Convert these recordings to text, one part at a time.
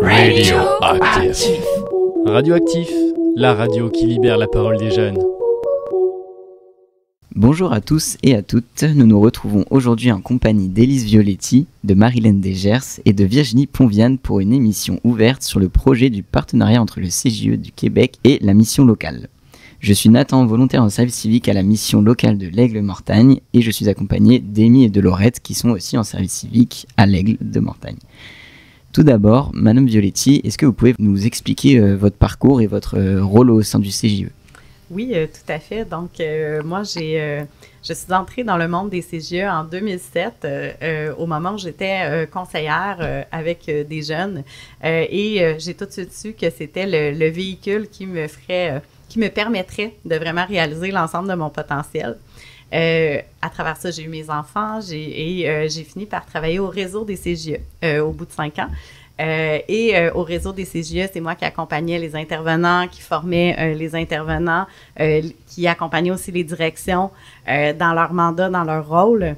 Radioactif. Radioactif, la radio qui libère la parole des jeunes. Bonjour à tous et à toutes, nous nous retrouvons aujourd'hui en compagnie d'Élise Violetti, de Marilène Desgers et de Virginie Ponviane pour une émission ouverte sur le projet du partenariat entre le CJE du Québec et la mission locale. Je suis Nathan, volontaire en service civique à la mission locale de l'Aigle-Mortagne et je suis accompagné d'Amy et de Laurette qui sont aussi en service civique à l'Aigle de Mortagne. Tout d'abord, Madame Violetti, est-ce que vous pouvez nous expliquer votre parcours et votre rôle au sein du CJE ? Oui, tout à fait. Donc, moi, je suis entrée dans le monde des CJE en 2007, au moment où j'étais conseillère avec des jeunes. Et j'ai tout de suite su que c'était le véhicule qui me permettrait de vraiment réaliser l'ensemble de mon potentiel. À travers ça, j'ai eu mes enfants j'ai fini par travailler au réseau des CJE au bout de 5 ans. Au réseau des CJE, c'est moi qui accompagnais les intervenants, qui formais les intervenants, qui accompagnais aussi les directions dans leur mandat, dans leur rôle.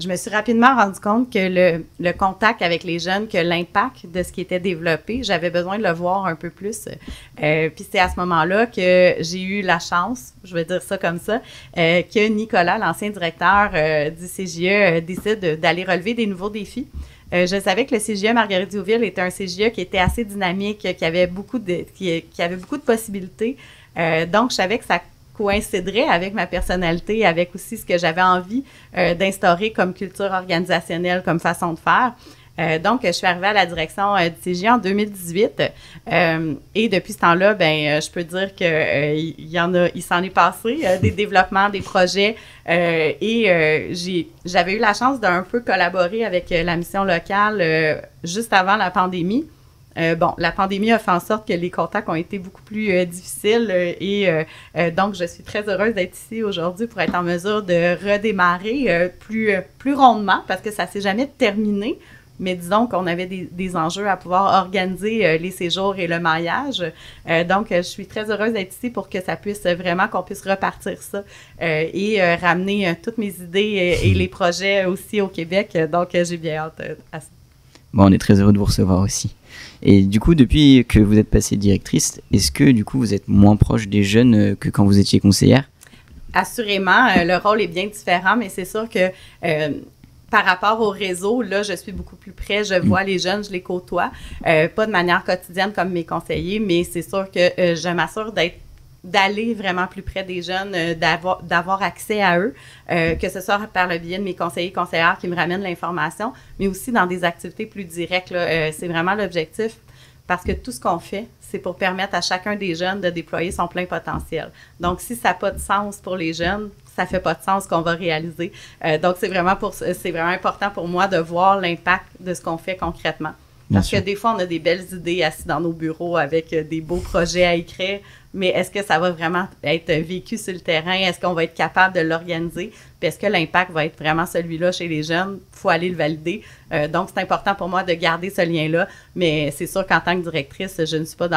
Je me suis rapidement rendu compte que le contact avec les jeunes, que l'impact de ce qui était développé, j'avais besoin de le voir un peu plus. Puis c'est à ce moment-là que j'ai eu la chance, je vais dire ça comme ça, que Nicolas, l'ancien directeur du CJE, décide d'aller relever des nouveaux défis. Je savais que le CJE Marguerite-Diouville était un CJE qui était assez dynamique, qui avait beaucoup de possibilités. Donc, je savais que ça coïnciderait avec ma personnalité, avec aussi ce que j'avais envie d'instaurer comme culture organisationnelle, comme façon de faire. Donc, je suis arrivée à la direction du CJE en 2018 et depuis ce temps-là, je peux dire il s'en est passé des développements, des projets j'avais eu la chance d'un peu collaborer avec la mission locale juste avant la pandémie. La pandémie a fait en sorte que les contacts ont été beaucoup plus difficiles donc je suis très heureuse d'être ici aujourd'hui pour être en mesure de redémarrer plus rondement parce que ça ne s'est jamais terminé. Mais disons qu'on avait des enjeux à pouvoir organiser les séjours et le maillage. Donc, je suis très heureuse d'être ici pour que ça puisse vraiment, qu'on puisse repartir ça et ramener toutes mes idées et les projets aussi au Québec. Donc, j'ai bien hâte à ça. Bon, on est très heureux de vous recevoir aussi. Et du coup, depuis que vous êtes passée directrice, est-ce que du coup, vous êtes moins proche des jeunes que quand vous étiez conseillère? Assurément, le rôle est bien différent, mais c'est sûr que par rapport au réseau, là, je suis beaucoup plus près. Je vois les jeunes, je les côtoie. Pas de manière quotidienne comme mes conseillers, mais c'est sûr que je m'assure d'aller vraiment plus près des jeunes, d'avoir accès à eux, que ce soit par le biais de mes conseillers, conseillères qui me ramènent l'information, mais aussi dans des activités plus directes. Là, c'est vraiment l'objectif parce que tout ce qu'on fait, c'est pour permettre à chacun des jeunes de déployer son plein potentiel. Donc, si ça n'a pas de sens pour les jeunes, ça fait pas de sens qu'on va réaliser. Donc, c'est vraiment important pour moi de voir l'impact de ce qu'on fait concrètement. Parce que des fois, on a des belles idées assis dans nos bureaux avec des beaux projets à écrire, mais est-ce que ça va vraiment être vécu sur le terrain? Est-ce qu'on va être capable de l'organiser? Puis est-ce que l'impact va être vraiment celui-là chez les jeunes? Il faut aller le valider. Donc, c'est important pour moi de garder ce lien-là, mais c'est sûr qu'en tant que directrice, je ne suis pas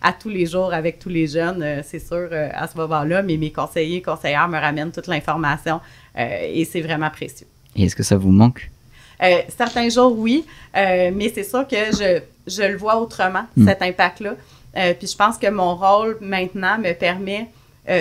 à tous les jours avec tous les jeunes, c'est sûr, à ce moment-là, mais mes conseillers et conseillères me ramènent toute l'information et c'est vraiment précieux. Et est-ce que ça vous manque? Certains jours, oui, mais c'est sûr que je le vois autrement, cet impact-là. Puis je pense que mon rôle maintenant me permet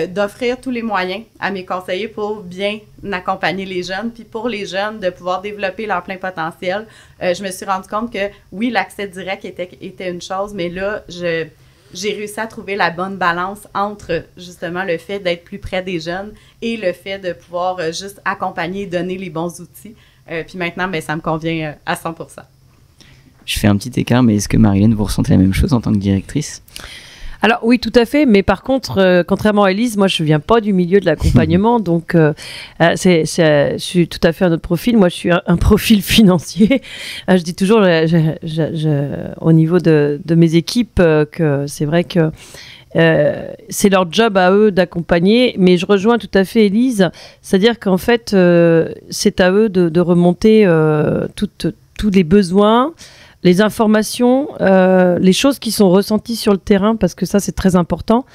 d'offrir tous les moyens à mes conseillers pour bien accompagner les jeunes, puis pour les jeunes de pouvoir développer leur plein potentiel. Je me suis rendu compte que oui, l'accès direct était une chose, mais là, j'ai réussi à trouver la bonne balance entre justement le fait d'être plus près des jeunes et le fait de pouvoir juste accompagner et donner les bons outils. Puis maintenant, ça me convient à 100%. Je fais un petit écart, mais est-ce que Marilène, vous ressentez la même chose en tant que directrice? Alors oui, tout à fait, mais par contre, contrairement à Élise, moi je viens pas du milieu de l'accompagnement, donc je suis tout à fait un autre profil. Moi je suis un profil financier. Je dis toujours au niveau de mes équipes que c'est vrai que c'est leur job à eux d'accompagner, mais je rejoins tout à fait Élise, c'est-à-dire qu'en fait c'est à eux de remonter tous les besoins, les informations, les choses qui sont ressenties sur le terrain, parce que ça, c'est très important.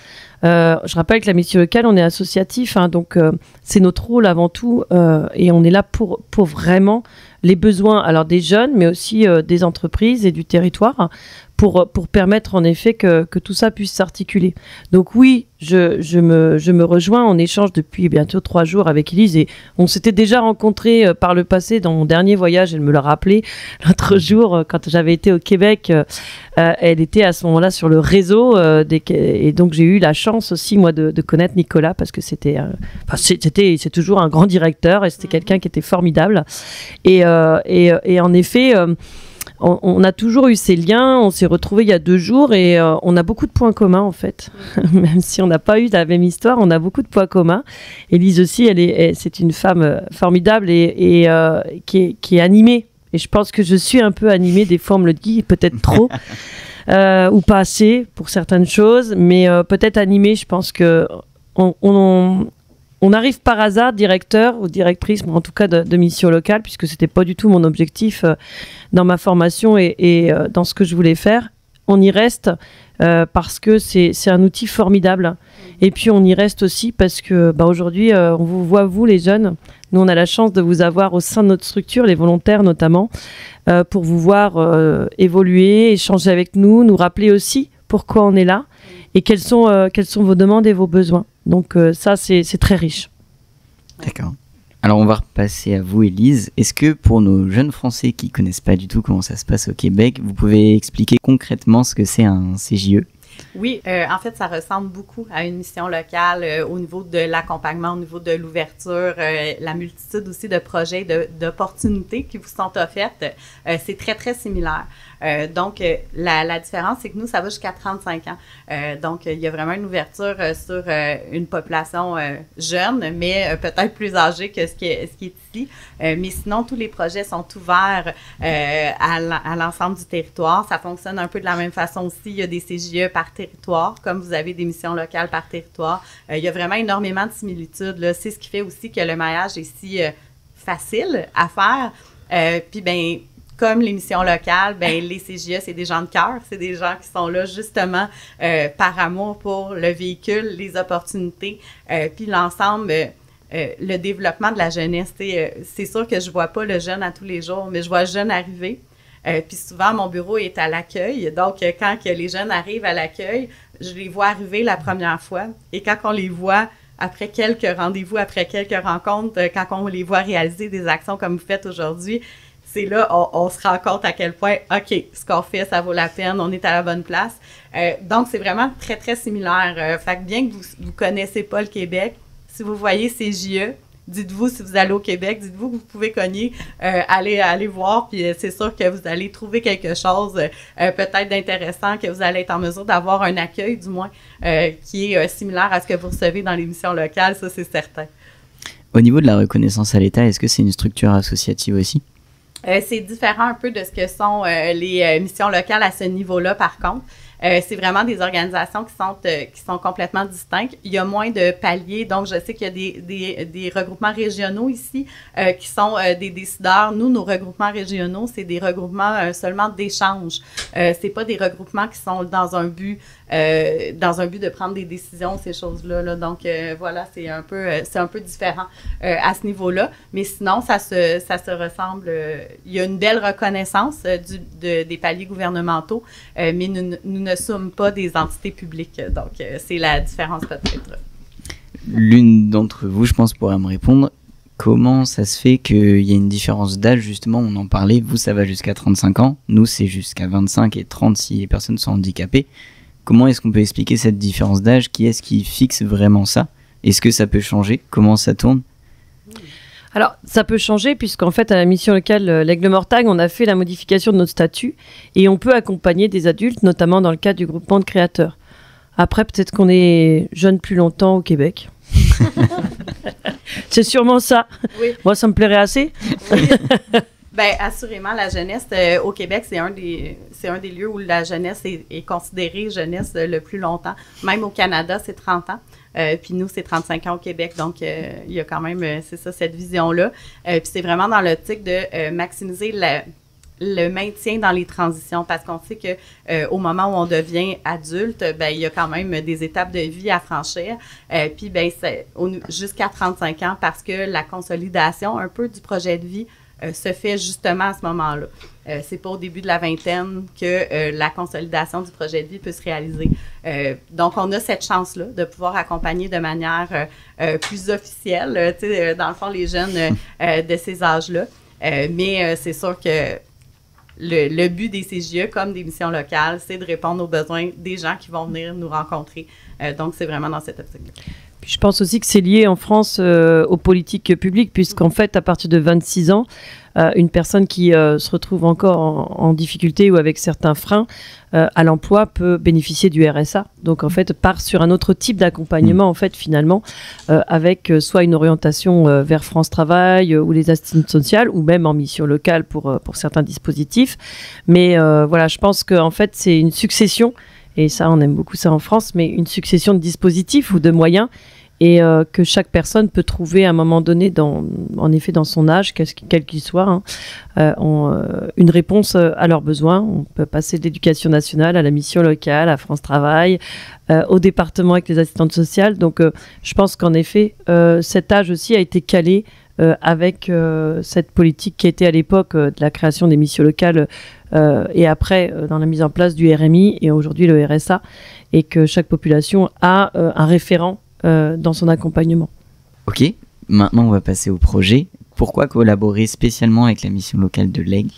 Je rappelle que la mission locale, on est associatif, donc c'est notre rôle avant tout, et on est là pour vraiment les besoins, alors des jeunes, mais aussi des entreprises et du territoire, pour permettre en effet que tout ça puisse s'articuler. Donc oui, je me rejoins. On échange depuis bientôt 3 jours avec Élise et on s'était déjà rencontrés par le passé dans mon dernier voyage. Elle me l'a rappelé l'autre jour quand j'avais été au Québec. Elle était à ce moment-là sur le réseau et donc j'ai eu la chance aussi moi de connaître Nicolas parce que c'est toujours un grand directeur et c'était quelqu'un qui était formidable. Et en effet. On a toujours eu ces liens, on s'est retrouvés il y a 2 jours et on a beaucoup de points communs en fait. Même si on n'a pas eu la même histoire, on a beaucoup de points communs. Élise aussi, c'est une femme formidable et qui est animée. Et je pense que je suis un peu animée, des fois on me le dit, peut-être trop, ou pas assez pour certaines choses, mais peut-être animée, je pense que on arrive par hasard, directeur ou directrice, en tout cas de mission locale, puisque c'était pas du tout mon objectif dans ma formation et dans ce que je voulais faire. On y reste parce que c'est un outil formidable. Et puis on y reste aussi parce que aujourd'hui, on vous voit, vous les jeunes. Nous, on a la chance de vous avoir au sein de notre structure, les volontaires notamment, pour vous voir évoluer, échanger avec nous rappeler aussi pourquoi on est là et quelles sont vos demandes et vos besoins. Donc ça, c'est très riche. D'accord. Alors on va repasser à vous, Élise. Est-ce que pour nos jeunes Français qui ne connaissent pas du tout comment ça se passe au Québec, vous pouvez expliquer concrètement ce que c'est un CJE ? Oui, en fait, ça ressemble beaucoup à une mission locale au niveau de l'accompagnement, au niveau de l'ouverture, la multitude aussi de projets, d'opportunités qui vous sont offertes. C'est très, très similaire. Donc, la différence, c'est que nous, ça va jusqu'à 35 ans. Donc, il y a vraiment une ouverture sur une population jeune, mais peut-être plus âgée que ce qui est ici. Mais sinon, tous les projets sont ouverts à l'ensemble du territoire. Ça fonctionne un peu de la même façon aussi. Il y a des CJE par territoire, comme vous avez des missions locales par territoire. Il y a vraiment énormément de similitudes, là. C'est ce qui fait aussi que le maillage est si facile à faire. Puis, ben, comme les missions locales, ben les CJE, c'est des gens de cœur, c'est des gens qui sont là justement par amour pour le véhicule, les opportunités, puis l'ensemble, le développement de la jeunesse. C'est sûr que je vois pas le jeune à tous les jours, mais je vois le jeune arriver. Puis souvent, mon bureau est à l'accueil. Donc, quand que les jeunes arrivent à l'accueil, je les vois arriver la première fois. Et quand on les voit après quelques rendez-vous, après quelques rencontres, quand on les voit réaliser des actions comme vous faites aujourd'hui, c'est là on se rend compte à quel point, OK, ce qu'on fait, ça vaut la peine, on est à la bonne place. Donc, c'est vraiment très, très similaire. Fait que bien que vous connaissez pas le Québec, si vous voyez ces JE, dites-vous, si vous allez au Québec, dites-vous que vous pouvez cogner, allez voir, puis c'est sûr que vous allez trouver quelque chose peut-être d'intéressant, que vous allez être en mesure d'avoir un accueil, du moins, qui est similaire à ce que vous recevez dans les missions locales, ça, c'est certain. Au niveau de la reconnaissance à l'État, est-ce que c'est une structure associative aussi ? C'est différent un peu de ce que sont les missions locales à ce niveau-là, par contre. C'est vraiment des organisations qui sont complètement distinctes. Il y a moins de paliers, donc je sais qu'il y a des regroupements régionaux ici qui sont des décideurs. Nous, nos regroupements régionaux, c'est des regroupements seulement d'échange. C'est pas des regroupements qui sont dans un but de prendre des décisions, ces choses-là. Là. Donc voilà, c'est un peu différent à ce niveau-là. Mais sinon, ça se ressemble. Il y a une belle reconnaissance des paliers gouvernementaux, mais nous ne sommes pas des entités publiques. Donc, c'est la différence peut-être. L'une d'entre vous, je pense, pourra me répondre. Comment ça se fait qu'il y a une différence d'âge, justement, on en parlait, vous, ça va jusqu'à 35 ans, nous, c'est jusqu'à 25 et 30 si les personnes sont handicapées. Comment est-ce qu'on peut expliquer cette différence d'âge ? Qui est-ce qui fixe vraiment ça ? Est-ce que ça peut changer ? Comment ça tourne ? Alors, ça peut changer puisqu'en fait, à la mission locale l'Aigle-Mortagne, on a fait la modification de notre statut et on peut accompagner des adultes, notamment dans le cadre du groupement de créateurs. Après, peut-être qu'on est jeune plus longtemps au Québec. C'est sûrement ça. Oui. Moi, ça me plairait assez. Oui. Bien, assurément, la jeunesse au Québec, c'est un des lieux où la jeunesse est considérée jeunesse le plus longtemps. Même au Canada, c'est 30 ans. Puis nous, c'est 35 ans au Québec. Donc, il y a quand même, c'est ça, cette vision-là. Puis c'est vraiment dans l'optique de maximiser le maintien dans les transitions, parce qu'on sait que au moment où on devient adulte, ben il y a quand même des étapes de vie à franchir. Puis ben c'est jusqu'à 35 ans, parce que la consolidation un peu du projet de vie se fait justement à ce moment-là. C'est pas au début de la vingtaine que la consolidation du projet de vie peut se réaliser. Donc, on a cette chance-là de pouvoir accompagner de manière plus officielle, dans le fond, les jeunes de ces âges-là. Mais c'est sûr que le but des CJE, comme des missions locales, c'est de répondre aux besoins des gens qui vont venir nous rencontrer. Donc, c'est vraiment dans cette optique-là. Puis je pense aussi que c'est lié en France aux politiques publiques, puisqu'en fait, à partir de 26 ans, une personne qui se retrouve encore en difficulté ou avec certains freins à l'emploi peut bénéficier du RSA. Donc en fait, part sur un autre type d'accompagnement, en fait, finalement, avec soit une orientation vers France Travail ou les assistantes sociales, ou même en mission locale pour certains dispositifs. Mais voilà, je pense qu'en fait, c'est une succession, et ça, on aime beaucoup ça en France, mais une succession de dispositifs ou de moyens, et que chaque personne peut trouver à un moment donné, en effet dans son âge, quel qu'il soit, une réponse à leurs besoins. On peut passer de l'éducation nationale à la mission locale, à France Travail, au département avec les assistantes sociales. Donc je pense qu'en effet, cet âge aussi a été calé avec cette politique qui était à l'époque de la création des missions locales et après dans la mise en place du RMI et aujourd'hui le RSA, et que chaque population a un référent dans son accompagnement. Ok, maintenant on va passer au projet. Pourquoi collaborer spécialement avec la mission locale de l'Aigle?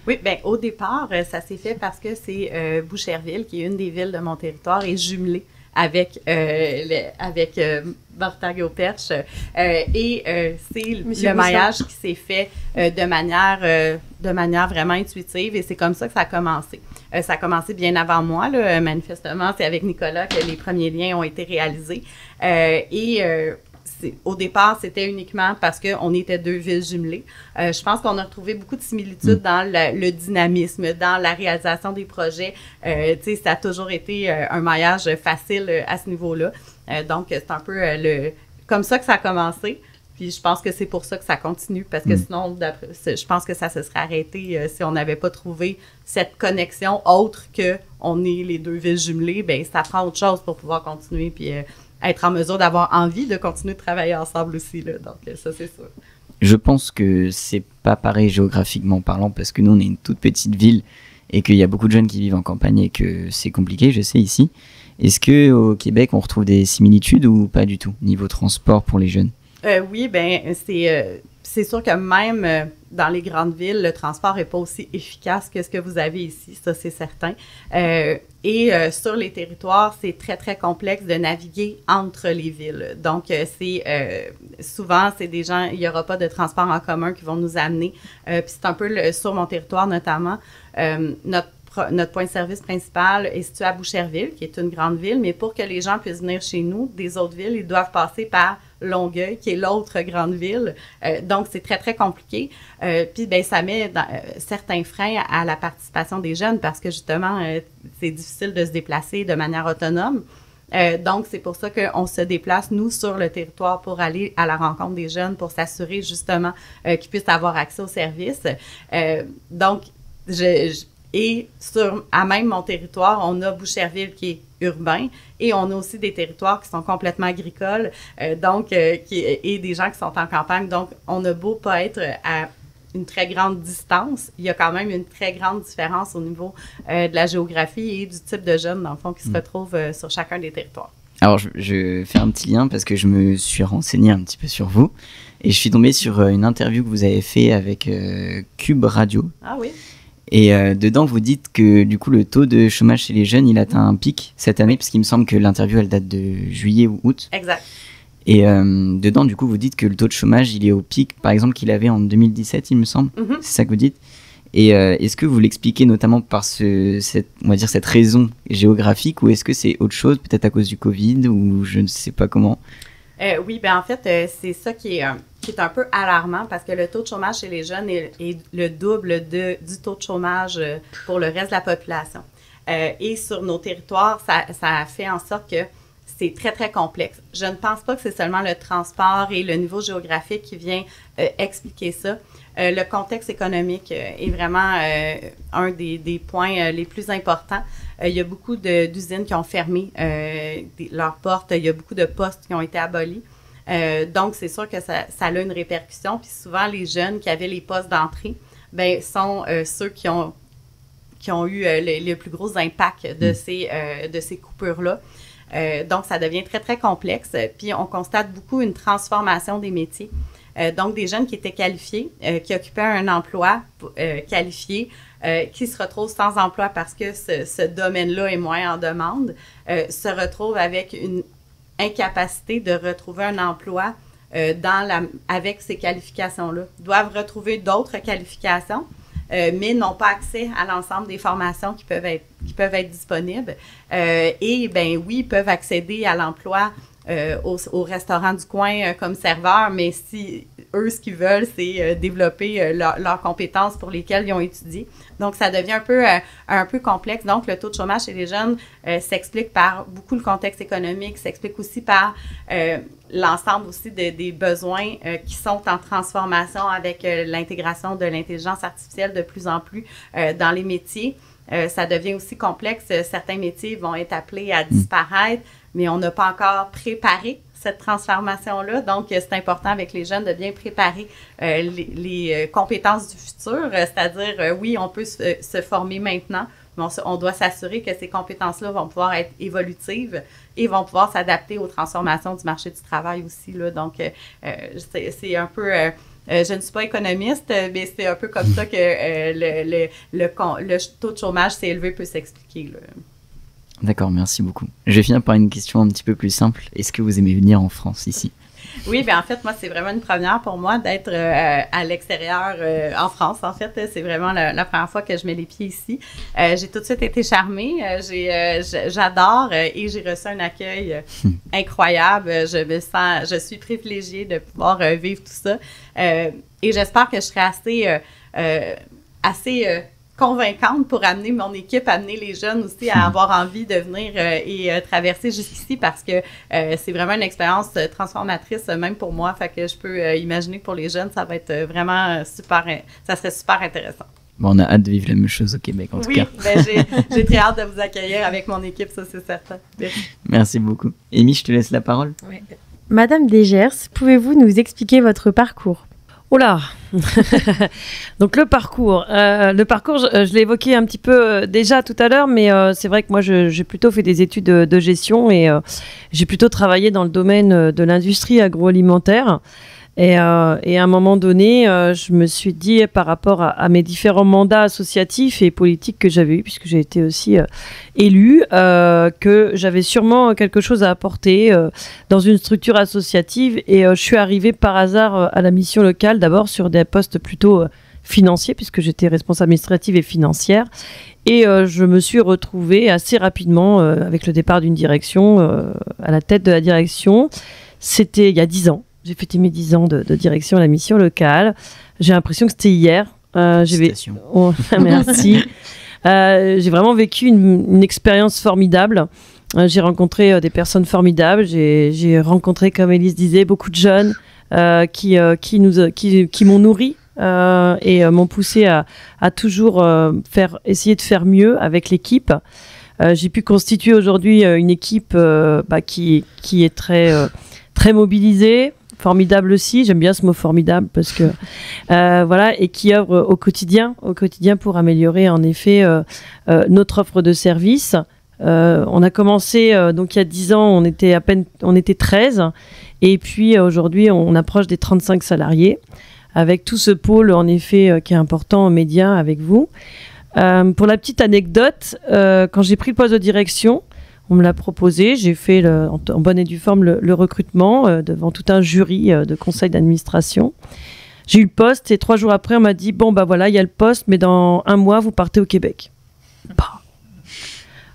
Oui, bien, au départ, ça s'est fait parce que c'est Boucherville, qui est une des villes de mon territoire, est jumelée avec Mortagne-au-Perche. Et c'est le maillage qui s'est fait de manière vraiment intuitive, et c'est comme ça que ça a commencé. Ça a commencé bien avant moi, là, manifestement. C'est avec Nicolas que les premiers liens ont été réalisés. Au départ, c'était uniquement parce qu'on était deux villes jumelées. Je pense qu'on a retrouvé beaucoup de similitudes dans le dynamisme, dans la réalisation des projets. Ça a toujours été un maillage facile à ce niveau-là. Donc, c'est un peu comme ça que ça a commencé. Puis je pense que c'est pour ça que ça continue, parce que sinon, je pense que ça se serait arrêté si on n'avait pas trouvé cette connexion autre que on est les deux villes jumelées. Bien, ça prend autre chose pour pouvoir continuer, puis être en mesure d'avoir envie de continuer de travailler ensemble aussi, là. Donc ça, c'est sûr. Je pense que c'est pas pareil géographiquement parlant, parce que nous, on est une toute petite ville et qu'il y a beaucoup de jeunes qui vivent en campagne et que c'est compliqué, je sais, ici. Est-ce qu'au Québec, on retrouve des similitudes ou pas du tout, niveau transport pour les jeunes? Oui, bien, c'est sûr que même dans les grandes villes, le transport n'est pas aussi efficace que ce que vous avez ici, ça c'est certain. Sur les territoires, c'est très, très complexe de naviguer entre les villes. Donc, souvent, c'est des gens, il n'y aura pas de transport en commun qui vont nous amener. Puis c'est un peu sur mon territoire notamment, notre point de service principal est situé à Boucherville, qui est une grande ville, mais pour que les gens puissent venir chez nous des autres villes, ils doivent passer par Longueuil, qui est l'autre grande ville. Donc, c'est très, très compliqué. Puis, ben, ça met certains freins à la participation des jeunes parce que, justement, c'est difficile de se déplacer de manière autonome. Donc, c'est pour ça qu'on se déplace, nous, sur le territoire pour aller à la rencontre des jeunes, pour s'assurer, justement, qu'ils puissent avoir accès aux services. Et à même mon territoire, on a Boucherville qui est urbain et on a aussi des territoires qui sont complètement agricoles, et des gens qui sont en campagne. Donc, on a beau pas être à une très grande distance, il y a quand même une très grande différence au niveau de la géographie et du type de jeunes, dans le fond, qui se retrouvent sur chacun des territoires. Alors, je fais un petit lien parce que je me suis renseigné un petit peu sur vous et je suis tombé sur une interview que vous avez fait avec Cube Radio. Ah oui? Et dedans, vous dites que du coup, le taux de chômage chez les jeunes, il atteint un pic cette année, parce qu'il me semble que l'interview, elle date de juillet ou août. Exact. Et dedans, du coup, vous dites que le taux de chômage, il est au pic, par exemple, qu'il avait en 2017, il me semble. Mm-hmm. C'est ça que vous dites. Et est-ce que vous l'expliquez notamment par cette raison géographique, ou est-ce que c'est autre chose, peut-être à cause du Covid, ou je ne sais pas comment? Oui, ben en fait, c'est ça qui est un peu alarmant parce que le taux de chômage chez les jeunes est le double du taux de chômage pour le reste de la population. Et sur nos territoires, ça fait en sorte que c'est très, très complexe. Je ne pense pas que c'est seulement le transport et le niveau géographique qui vient expliquer ça. Le contexte économique est vraiment un des points les plus importants. Il y a beaucoup d'usines qui ont fermé leurs portes. Il y a beaucoup de postes qui ont été abolis. Donc, c'est sûr que ça a une répercussion. Puis souvent, les jeunes qui avaient les postes d'entrée, ben sont ceux qui ont eu le plus gros impact de ces coupures-là. Donc, ça devient très, très complexe. Puis, on constate beaucoup une transformation des métiers. Donc, des jeunes qui étaient qualifiés, qui occupaient un emploi qualifié, qui se retrouvent sans emploi parce que ce domaine-là est moins en demande, se retrouvent avec une incapacité de retrouver un emploi avec ces qualifications-là. Ils doivent retrouver d'autres qualifications, mais n'ont pas accès à l'ensemble des formations qui peuvent être disponibles. Et, ben oui, ils peuvent accéder à l'emploi au restaurant du coin comme serveur, mais si eux, ce qu'ils veulent, c'est développer leurs compétences pour lesquelles ils ont étudié. Donc, ça devient un peu complexe. Donc, le taux de chômage chez les jeunes s'explique par beaucoup le contexte économique, s'explique aussi par l'ensemble aussi des besoins qui sont en transformation avec l'intégration de l'intelligence artificielle de plus en plus dans les métiers. Ça devient aussi complexe. Certains métiers vont être appelés à disparaître, mais on n'a pas encore préparé cette transformation-là. Donc, c'est important avec les jeunes de bien préparer les compétences du futur, c'est-à-dire, oui, on peut se former maintenant, mais on doit s'assurer que ces compétences-là vont pouvoir être évolutives et vont pouvoir s'adapter aux transformations du marché du travail aussi, là. Donc, c'est un peu... je ne suis pas économiste, mais c'est un peu comme ça que le taux de chômage s'est élevé peut s'expliquer, là. D'accord, merci beaucoup. Je vais finir par une question un petit peu plus simple. Est-ce que vous aimez venir en France ici? Oui, bien en fait, moi, c'est vraiment une première pour moi d'être à l'extérieur en France. En fait, c'est vraiment la première fois que je mets les pieds ici. J'ai tout de suite été charmée. J'adore et j'ai reçu un accueil incroyable. Je suis privilégiée de pouvoir vivre tout ça. Et j'espère que je serai assez convaincante pour amener mon équipe, amener les jeunes aussi à avoir envie de venir et traverser jusqu'ici parce que c'est vraiment une expérience transformatrice même pour moi. Fait que je peux imaginer que pour les jeunes, ça va être vraiment ça serait super intéressant. Bon, on a hâte de vivre la même chose au Québec en tout cas. Oui, ben j'ai très hâte de vous accueillir avec mon équipe, ça c'est certain. Merci beaucoup. Amy, je te laisse la parole. Oui. Madame Desgers, pouvez-vous nous expliquer votre parcours ? Oh là. Donc le parcours, je l'ai évoqué un petit peu déjà tout à l'heure, mais c'est vrai que moi j'ai plutôt fait des études de gestion et j'ai plutôt travaillé dans le domaine de l'industrie agroalimentaire. Et à un moment donné, je me suis dit, par rapport à mes différents mandats associatifs et politiques que j'avais eus, puisque j'ai été aussi élue, que j'avais sûrement quelque chose à apporter dans une structure associative. Et je suis arrivée par hasard à la mission locale, d'abord sur des postes plutôt financiers, puisque j'étais responsable administrative et financière. Et je me suis retrouvée assez rapidement, avec le départ d'une direction, à la tête de la direction. C'était il y a 10 ans. J'ai fêté mes 10 ans de direction à la mission locale. J'ai l'impression que c'était hier. Félicitations. Merci. J'ai vraiment vécu une expérience formidable. J'ai rencontré des personnes formidables. J'ai rencontré, comme Élise disait, beaucoup de jeunes qui m'ont nourri et m'ont poussé à toujours essayer de faire mieux avec l'équipe. J'ai pu constituer aujourd'hui une équipe qui est très mobilisée. Formidable aussi, j'aime bien ce mot formidable parce que voilà, et qui œuvre au quotidien pour améliorer en effet notre offre de service. On a commencé donc il y a 10 ans, on était 13 et puis aujourd'hui on approche des 35 salariés avec tout ce pôle en effet qui est important aux médias avec vous. Pour la petite anecdote, quand j'ai pris le poste de direction, on me l'a proposé, j'ai fait en bonne et due forme le recrutement devant tout un jury de conseil d'administration. J'ai eu le poste et 3 jours après, on m'a dit « Bon, bah voilà, il y a le poste, mais dans 1 mois, vous partez au Québec. »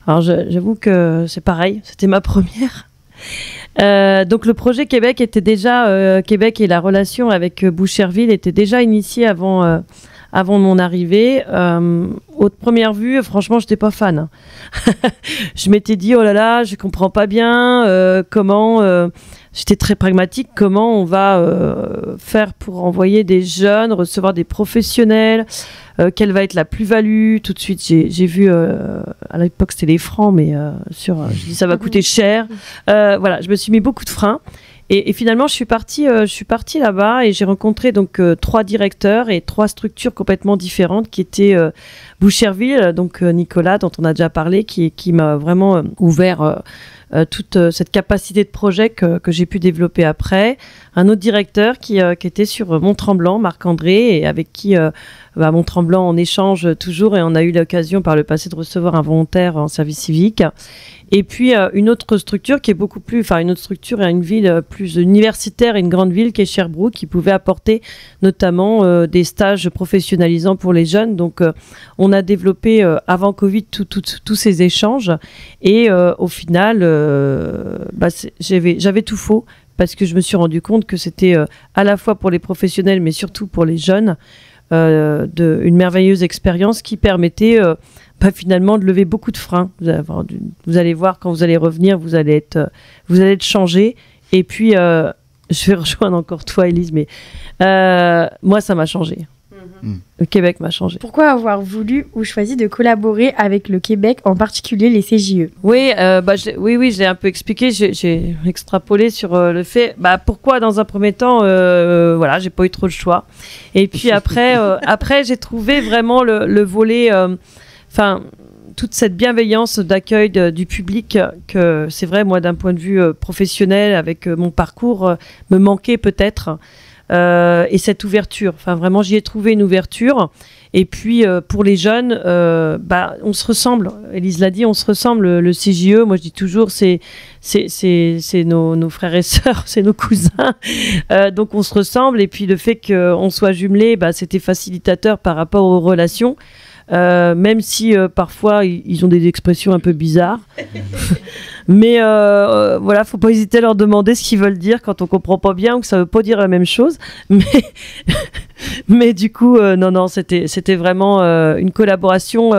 Alors, j'avoue que c'est pareil, c'était ma première. Donc, le projet Québec était déjà... Québec et la relation avec Boucherville était déjà initiée avant mon arrivée. Au première vue, franchement, j'étais pas fan. Je m'étais dit, oh là là, je comprends pas bien comment... J'étais très pragmatique, comment on va faire pour envoyer des jeunes, recevoir des professionnels, quelle va être la plus-value. Tout de suite, j'ai vu, à l'époque c'était les francs, mais je dis ça va coûter cher. Voilà, je me suis mis beaucoup de freins. Et finalement, je suis partie là-bas et j'ai rencontré donc 3 directeurs et 3 structures complètement différentes qui étaient Boucherville, donc Nicolas dont on a déjà parlé, qui m'a vraiment ouvert toute cette capacité de projet que j'ai pu développer après. Un autre directeur qui était sur Mont-Tremblant, Marc-André, et avec qui Mont-Tremblant on échange toujours, et on a eu l'occasion par le passé de recevoir un volontaire en service civique. Et puis une autre structure qui est beaucoup plus, une autre structure et une ville plus universitaire et une grande ville qui est Sherbrooke, qui pouvait apporter notamment des stages professionnalisants pour les jeunes. Donc on a développé avant Covid tous ces échanges, et au final j'avais tout faux, parce que je me suis rendu compte que c'était à la fois pour les professionnels mais surtout pour les jeunes une merveilleuse expérience qui permettait finalement de lever beaucoup de freins. Vous allez voir, quand vous allez revenir, vous allez être changé. Et puis je vais rejoindre encore toi, Élise, mais moi ça m'a changé. Le Québec m'a changé. Pourquoi avoir voulu ou choisi de collaborer avec le Québec, en particulier les CJE? Oui, je l'ai un peu expliqué. J'ai extrapolé sur le fait. Pourquoi dans un premier temps, j'ai pas eu trop le choix. Et puis après, j'ai trouvé vraiment le volet, toute cette bienveillance d'accueil du public que c'est vrai, moi d'un point de vue professionnel, avec mon parcours, me manquait peut-être. Et cette ouverture, vraiment j'y ai trouvé une ouverture. Et puis pour les jeunes, on se ressemble, Élise l'a dit, on se ressemble. Le CJE, moi je dis toujours, c'est nos frères et sœurs, c'est nos cousins, donc on se ressemble. Et puis le fait qu'on soit jumelés, c'était facilitateur par rapport aux relations. Même si parfois ils ont des expressions un peu bizarres. Mais faut pas hésiter à leur demander ce qu'ils veulent dire quand on comprend pas bien ou que ça veut pas dire la même chose. Mais du coup, non, c'était vraiment une collaboration,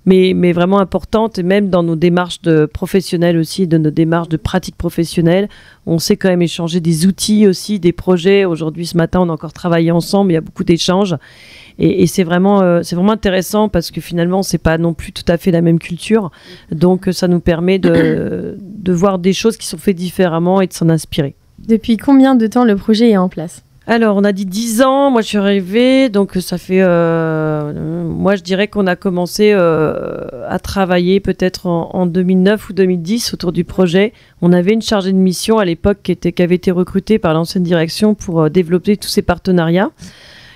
mais vraiment importante, et même dans nos démarches de professionnels aussi, de nos démarches de pratique professionnelle. On sait quand même échanger des outils aussi, des projets. Aujourd'hui, ce matin, on a encore travaillé ensemble, il y a beaucoup d'échanges. Et c'est vraiment intéressant, parce que finalement, c'est pas non plus tout à fait la même culture. Donc, ça nous permet de voir des choses qui sont faites différemment et de s'en inspirer. Depuis combien de temps le projet est en place ? Alors, on a dit 10 ans. Moi, je suis arrivée, donc ça fait... moi, je dirais qu'on a commencé à travailler peut-être en 2009 ou 2010 autour du projet. On avait une chargée de mission à l'époque qui avait été recrutée par l'ancienne direction pour développer tous ces partenariats.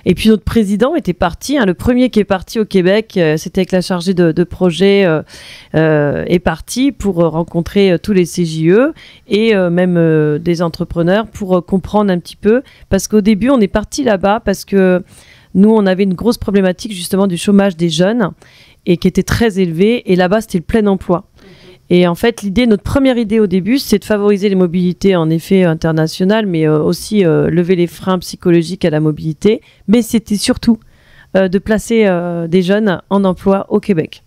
Et puis notre président était parti, le premier qui est parti au Québec, c'était avec la chargée de projet, est parti pour rencontrer tous les CJE et même des entrepreneurs pour comprendre un petit peu. Parce qu'au début, on est parti là-bas parce que nous, on avait une grosse problématique justement du chômage des jeunes, et qui était très élevé. Et là-bas, c'était le plein emploi. Et en fait, notre première idée au début, c'est de favoriser les mobilités, en effet, internationales, mais aussi lever les freins psychologiques à la mobilité. Mais c'était surtout de placer des jeunes en emploi au Québec.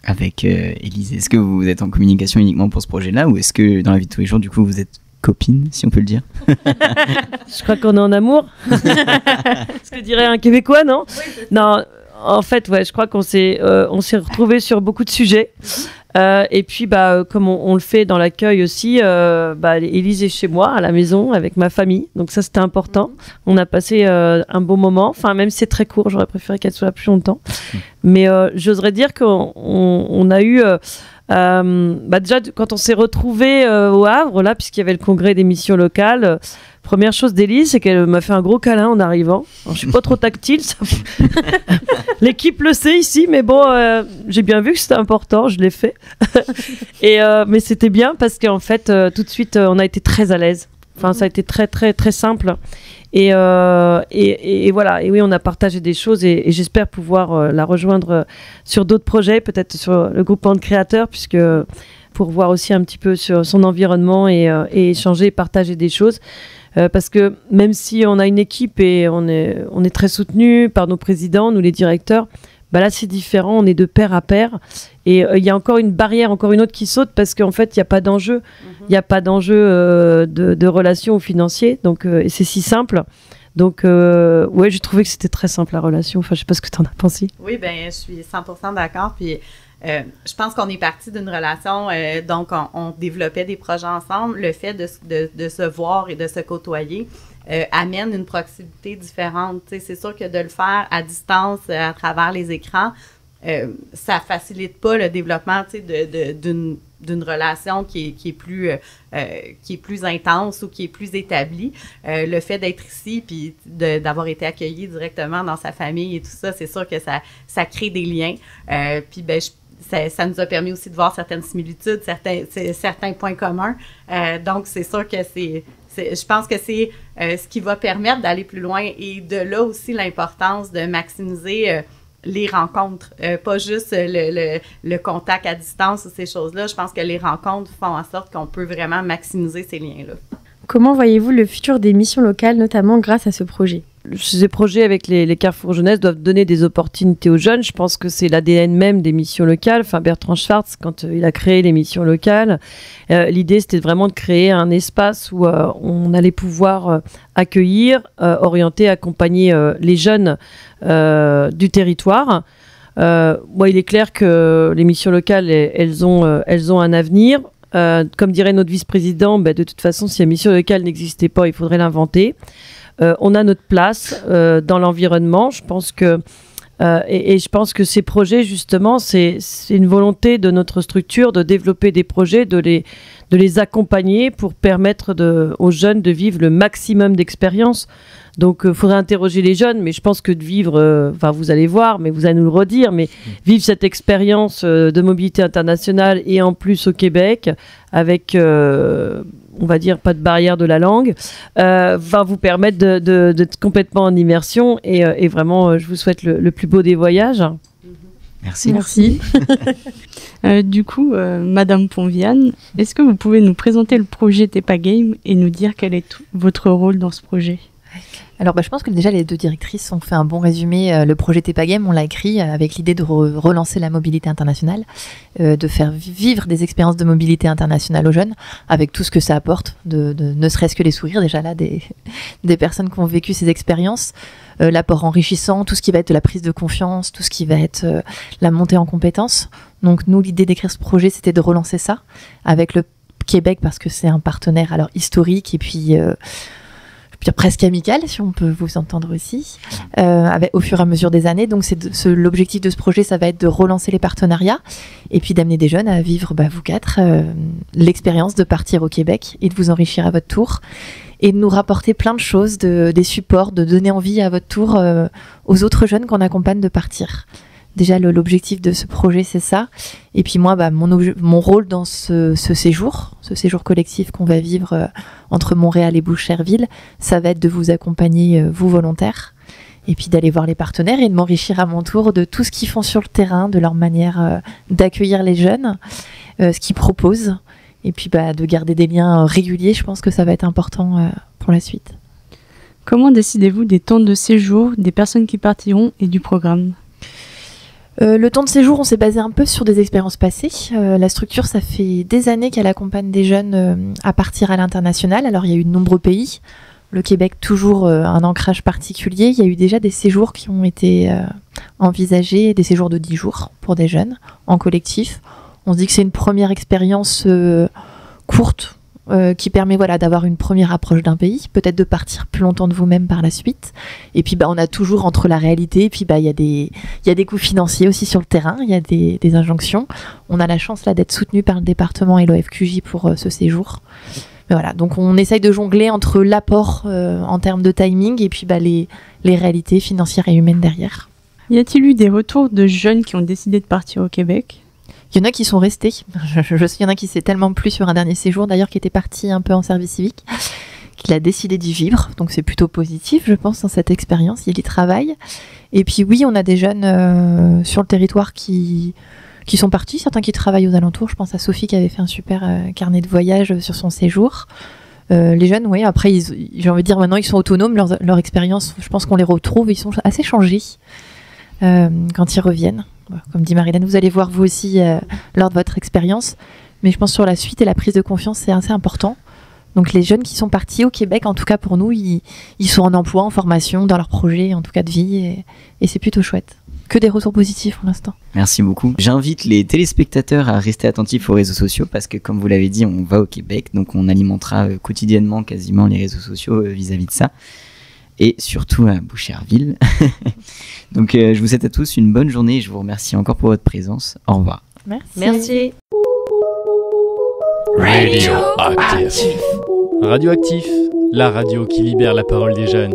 Avec Élise, est-ce que vous êtes en communication uniquement pour ce projet-là, ou est-ce que dans la vie de tous les jours, du coup, vous êtes copine, si on peut le dire? Je crois qu'on est en amour. Ce que dirait un Québécois, non? Oui, non, en fait, je crois qu'on s'est retrouvés sur beaucoup de sujets. Et puis, comme on le fait dans l'accueil aussi, Élise est chez moi, à la maison, avec ma famille. Donc ça, c'était important. On a passé un bon moment. Même si c'est très court, j'aurais préféré qu'elle soit là plus longtemps. Mais j'oserais dire qu'on a eu... déjà, quand on s'est retrouvés au Havre, là, puisqu'il y avait le congrès des missions locales... Première chose d'Élise, c'est qu'elle m'a fait un gros câlin en arrivant. Alors, je suis pas trop tactile, l'équipe le sait ici, mais bon, j'ai bien vu que c'était important, je l'ai fait. Mais c'était bien parce qu'en fait, tout de suite, on a été très à l'aise. Ça a été très, très, très simple. Et voilà. Et oui, on a partagé des choses, et j'espère pouvoir la rejoindre sur d'autres projets, peut-être sur le groupement de créateurs, puisque pour voir aussi un petit peu sur son environnement et échanger et partager des choses. Parce que même si on a une équipe et on est très soutenu par nos présidents, nous les directeurs, là c'est différent, on est de pair à pair, et il y a encore une barrière, encore une autre qui saute, parce qu'en fait il n'y a pas d'enjeu, il n'y a pas d'enjeu de relations ou financier, donc et c'est si simple. Donc, ouais, j'ai trouvé que c'était très simple la relation. Enfin, je sais pas ce que tu en as pensé. Oui, ben je suis 100% d'accord. Puis je pense qu'on est parti d'une relation, donc on développait des projets ensemble. Le fait de se voir et de se côtoyer amène une proximité différente. Tu sais, c'est sûr que de le faire à distance, à travers les écrans, ça facilite pas le développement, tu sais, d'une relation qui est plus intense ou qui est plus établie. Le fait d'être ici puis d'avoir été accueilli directement dans sa famille et tout ça, c'est sûr que ça crée des liens. Puis ben ça nous a permis aussi de voir certaines similitudes, certains points communs. Donc c'est sûr que je pense que c'est ce qui va permettre d'aller plus loin, et de là aussi l'importance de maximiser les rencontres, pas juste le contact à distance ou ces choses-là. Je pense que les rencontres font en sorte qu'on peut vraiment maximiser ces liens-là. Comment voyez-vous le futur des missions locales, notamment grâce à ce projet ? Ces projets avec les Carrefour Jeunesse doivent donner des opportunités aux jeunes. Je pense que c'est l'ADN même des missions locales. Enfin, Bertrand Schwartz, quand il a créé les missions locales, l'idée c'était vraiment de créer un espace où on allait pouvoir accueillir, orienter, accompagner les jeunes du territoire. Il est clair que les missions locales, elles ont un avenir. Comme dirait notre vice-président, de toute façon, si la mission locale n'existait pas, il faudrait l'inventer. On a notre place dans l'environnement. Je pense que je pense que ces projets, justement, c'est une volonté de notre structure de développer des projets, de les accompagner pour permettre aux jeunes de vivre le maximum d'expériences. Donc, il faudrait interroger les jeunes, mais je pense que de vivre, vous allez voir, mais vous allez nous le redire, mais vivre cette expérience de mobilité internationale, et en plus au Québec, avec, on va dire, pas de barrière de la langue, va vous permettre d'être complètement en immersion, et vraiment, je vous souhaite le plus beau des voyages. Merci. Du coup, Madame Ponviane, est-ce que vous pouvez nous présenter le projet Tepa Game et nous dire quel est votre rôle dans ce projet ? Alors je pense que déjà les deux directrices ont fait un bon résumé. Le projet Tepa Game, on l'a écrit avec l'idée de relancer la mobilité internationale, de faire vivre des expériences de mobilité internationale aux jeunes, avec tout ce que ça apporte, ne serait-ce que les sourires déjà là des personnes qui ont vécu ces expériences, l'apport enrichissant, tout ce qui va être de la prise de confiance, tout ce qui va être la montée en compétences. Donc nous, l'idée d'écrire ce projet, c'était de relancer ça avec le Québec, parce que c'est un partenaire alors historique et puis presque amical, si on peut vous entendre aussi, au fur et à mesure des années. Donc l'objectif de ce projet, ça va être de relancer les partenariats et puis d'amener des jeunes à vivre, vous quatre, l'expérience de partir au Québec et de vous enrichir à votre tour, et de nous rapporter plein de choses, des supports, de donner envie à votre tour aux autres jeunes qu'on accompagne de partir. Déjà, l'objectif de ce projet, c'est ça. Et puis moi, mon rôle dans ce séjour collectif qu'on va vivre entre Montréal et Boucherville, ça va être de vous accompagner, vous volontaires, et puis d'aller voir les partenaires et de m'enrichir à mon tour de tout ce qu'ils font sur le terrain, de leur manière d'accueillir les jeunes, ce qu'ils proposent, et puis de garder des liens réguliers. Je pense que ça va être important pour la suite. Comment décidez-vous des temps de séjour, des personnes qui partiront et du programme ? Le temps de séjour, on s'est basé un peu sur des expériences passées. La structure, ça fait des années qu'elle accompagne des jeunes à partir à l'international. Alors, il y a eu de nombreux pays. Le Québec, toujours un ancrage particulier. Il y a eu déjà des séjours qui ont été envisagés, des séjours de 10 jours pour des jeunes en collectif. On se dit que c'est une première expérience courte, qui permet d'avoir une première approche d'un pays, peut-être de partir plus longtemps de vous-même par la suite. Et puis on a toujours entre la réalité, et puis il y a des coûts financiers aussi sur le terrain, il y a des injonctions. On a la chance là d'être soutenu par le département et l'OFQJ pour ce séjour. Mais voilà, donc on essaye de jongler entre l'apport en termes de timing et puis les réalités financières et humaines derrière. Y a-t-il eu des retours de jeunes qui ont décidé de partir au Québec ? Il y en a qui sont restés. Il y en a qui s'est tellement plu sur un dernier séjour, d'ailleurs, qui était parti un peu en service civique, qu'il a décidé d'y vivre. Donc c'est plutôt positif, je pense, dans cette expérience. Il y travaille. Et puis oui, on a des jeunes sur le territoire qui sont partis, certains qui travaillent aux alentours. Je pense à Sophie qui avait fait un super carnet de voyage sur son séjour. Les jeunes, oui, après, j'ai envie de dire, maintenant, ils sont autonomes. Leur expérience, je pense qu'on les retrouve. Ils sont assez changés quand ils reviennent. Comme dit Marilène, vous allez voir vous aussi lors de votre expérience. Mais je pense sur la suite et la prise de confiance, c'est assez important. Donc les jeunes qui sont partis au Québec, en tout cas pour nous, ils sont en emploi, en formation, dans leur projet, en tout cas de vie, et c'est plutôt chouette. Que des retours positifs pour l'instant. Merci beaucoup. J'invite les téléspectateurs à rester attentifs aux réseaux sociaux parce que, comme vous l'avez dit, on va au Québec, donc on alimentera quotidiennement quasiment les réseaux sociaux vis-à-vis de ça. Et surtout à Boucherville. Donc je vous souhaite à tous une bonne journée et je vous remercie encore pour votre présence. Au revoir. Merci. Radioactif, la radio qui libère la parole des jeunes.